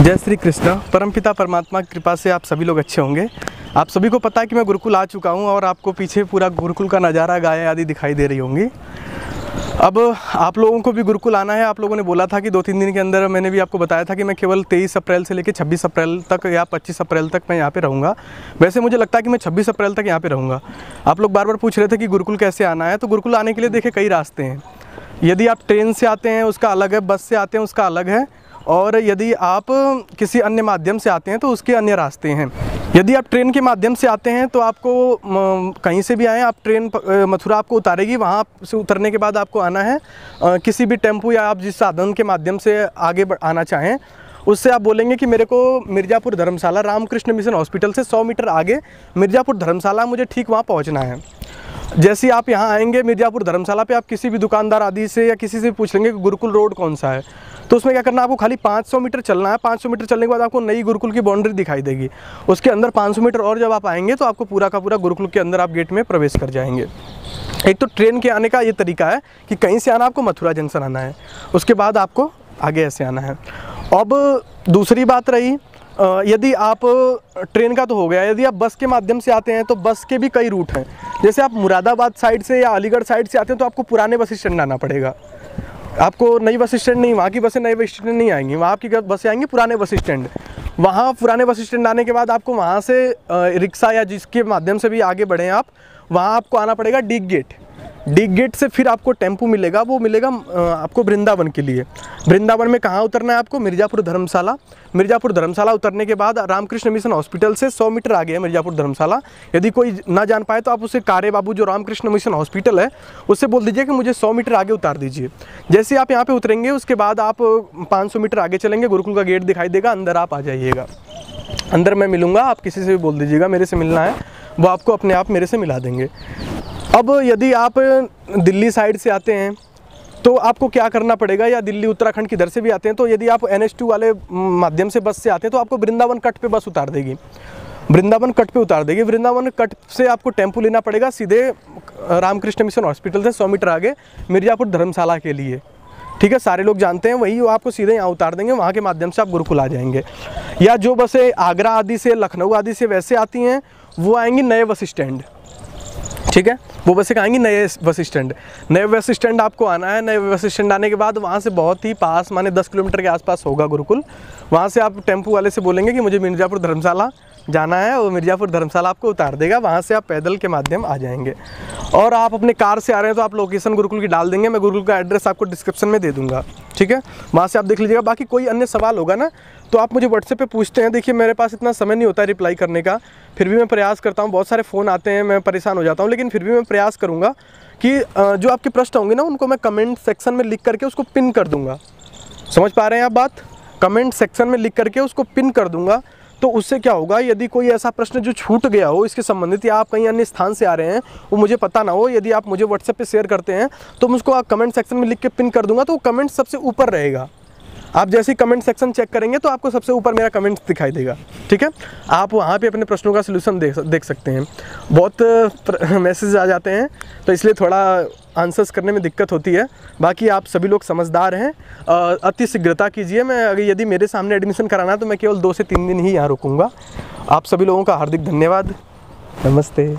जय श्री कृष्ण। परमपिता परमात्मा की कृपा से आप सभी लोग अच्छे होंगे। आप सभी को पता है कि मैं गुरुकुल आ चुका हूं और आपको पीछे पूरा गुरुकुल का नज़ारा, गायें आदि दिखाई दे रही होंगी। अब आप लोगों को भी गुरुकुल आना है। आप लोगों ने बोला था कि 2-3 दिन के अंदर, मैंने भी आपको बताया था कि मैं केवल 23 अप्रैल से लेकर 26 अप्रैल तक या 25 अप्रैल तक मैं यहाँ पे रहूँगा। वैसे मुझे लगता है कि मैं 26 अप्रैल तक यहाँ पे रहूँगा। आप लोग बार बार पूछ रहे थे कि गुरुकुल कैसे आना है, तो गुरुकुल आने के लिए देखिए कई रास्ते हैं। यदि आप ट्रेन से आते हैं उसका अलग है, बस से आते हैं उसका अलग है, और यदि आप किसी अन्य माध्यम से आते हैं तो उसके अन्य रास्ते हैं। यदि आप ट्रेन के माध्यम से आते हैं तो आपको कहीं से भी आएँ, आप ट्रेन मथुरा आपको उतारेगी, वहाँ से उतरने के बाद आपको आना है किसी भी टेम्पो या आप जिस साधन के माध्यम से आगे आना चाहें उससे आप बोलेंगे कि मेरे को मिर्ज़ापुर धर्मशाला रामकृष्ण मिशन हॉस्पिटल से 100 मीटर आगे मिर्ज़ापुर धर्मशाला, मुझे ठीक वहाँ पहुँचना है। जैसे ही आप यहाँ आएंगे मिर्ज़ापुर धर्मशाला पे, आप किसी भी दुकानदार आदि से या किसी से पूछ लेंगे कि गुरुकुल रोड कौन सा है, तो उसमें क्या करना है, आपको खाली 500 मीटर चलना है। 500 मीटर चलने के बाद आपको नई गुरुकुल की बाउंड्री दिखाई देगी। उसके अंदर 500 मीटर और जब आप आएंगे तो आपको पूरा का पूरा गुरुकुल के अंदर आप गेट में प्रवेश कर जाएंगे। एक तो ट्रेन के आने का ये तरीका है कि कहीं से आना, आपको मथुरा जंक्शन आना है, उसके बाद आपको आगे ऐसे आना है। अब दूसरी बात रही, यदि आप ट्रेन का तो हो गया, यदि आप बस के माध्यम से आते हैं तो बस के भी कई रूट हैं। जैसे आप मुरादाबाद साइड से या अलीगढ़ साइड से आते हैं तो आपको पुराने बस स्टैंड आना पड़ेगा। आपको नई बस स्टैंड नहीं, वहाँ की बसें नए बस स्टैंड नहीं आएंगी, वहाँ की बसें आएंगी पुराने बस स्टैंड। वहाँ पुराने बस स्टैंड आने के बाद आपको वहाँ से रिक्शा या जिसके माध्यम से भी आगे बढ़ें आप, वहाँ आपको आना पड़ेगा डी गेट। डी गेट से फिर आपको टेम्पो मिलेगा, वो मिलेगा आपको वृंदावन के लिए। वृंदावन में कहाँ उतरना है आपको, मिर्ज़ापुर धर्मशाला। मिर्ज़ापुर धर्मशाला उतरने के बाद रामकृष्ण मिशन हॉस्पिटल से 100 मीटर आगे है मिर्ज़ापुर धर्मशाला। यदि कोई ना जान पाए तो आप उसे कारे बाबू जो रामकृष्ण मिशन हॉस्पिटल है उससे बोल दीजिए कि मुझे 100 मीटर आगे उतार दीजिए। जैसे आप यहाँ पे उतरेंगे उसके बाद आप 500 मीटर आगे चलेंगे, गुरुकुल का गेट दिखाई देगा, अंदर आप आ जाइएगा। अंदर मैं मिलूँगा, आप किसी से भी बोल दीजिएगा मेरे से मिलना है, वो आपको अपने आप मेरे से मिला देंगे। अब यदि आप दिल्ली साइड से आते हैं तो आपको क्या करना पड़ेगा, या दिल्ली उत्तराखंड किधर से भी आते हैं तो यदि आप NH2 वाले माध्यम से बस से आते हैं तो आपको वृंदावन कट पे बस उतार देगी, वृंदावन कट पे उतार देगी। वृंदावन कट से आपको टेम्पो लेना पड़ेगा सीधे रामकृष्ण मिशन हॉस्पिटल से 100 मीटर आगे मिर्ज़ापुर धर्मशाला के लिए। ठीक है, सारे लोग जानते हैं, वही आपको सीधे यहाँ उतार देंगे, वहाँ के माध्यम से आप गुरुकुल आ जाएंगे। या जो बसें आगरा आदि से, लखनऊ आदि से वैसे आती हैं वो आएंगी नए बस स्टैंड। ठीक है, वो बसें आएंगी नए बस स्टैंड। नए बस स्टैंड आपको आना है। नए बस स्टैंड आने के बाद वहाँ से बहुत ही पास, माने 10 किलोमीटर के आसपास होगा गुरुकुल। वहाँ से आप टेम्पो वाले से बोलेंगे कि मुझे मिर्ज़ापुर धर्मशाला जाना है, और मिर्ज़ापुर धर्मशाला आपको उतार देगा। वहाँ से आप पैदल के माध्यम आ जाएंगे। और आप अपने कार से आ रहे हैं तो आप लोकेशन गुरुकुल की डाल देंगे, मैं गुरुकुल का एड्रेस आपको डिस्क्रिप्शन में दे दूँगा। ठीक है, वहाँ से आप देख लीजिएगा। बाकी कोई अन्य सवाल होगा ना तो आप मुझे व्हाट्सएप पे पूछते हैं। देखिए मेरे पास इतना समय नहीं होता है रिप्लाई करने का, फिर भी मैं प्रयास करता हूँ। बहुत सारे फ़ोन आते हैं, मैं परेशान हो जाता हूँ, लेकिन फिर भी मैं प्रयास करूँगा कि जो आपके प्रश्न होंगे ना उनको मैं कमेंट सेक्शन में लिख करके उसको पिन कर दूँगा। समझ पा रहे हैं आप बात? कमेंट सेक्शन में लिख करके उसको पिन कर दूँगा। तो उससे क्या होगा, यदि कोई ऐसा प्रश्न जो छूट गया हो इसके संबंधित, या आप कहीं अन्य स्थान से आ रहे हैं वो मुझे पता ना हो, यदि आप मुझे व्हाट्सएप पे शेयर करते हैं तो मैं उसको कमेंट सेक्शन में लिख के पिन कर दूंगा, तो वो कमेंट सबसे ऊपर रहेगा। आप जैसे ही कमेंट सेक्शन चेक करेंगे तो आपको सबसे ऊपर मेरा कमेंट दिखाई देगा। ठीक है, आप वहाँ पे अपने प्रश्नों का सलूशन देख सकते हैं। बहुत मैसेज आ जाते हैं तो इसलिए थोड़ा आंसर्स करने में दिक्कत होती है। बाकी आप सभी लोग समझदार हैं, अति शीघ्रता कीजिए। मैं यदि मेरे सामने एडमिशन कराना है तो मैं केवल 2 से 3 दिन ही यहाँ रुकूँगा। आप सभी लोगों का हार्दिक धन्यवाद। नमस्ते।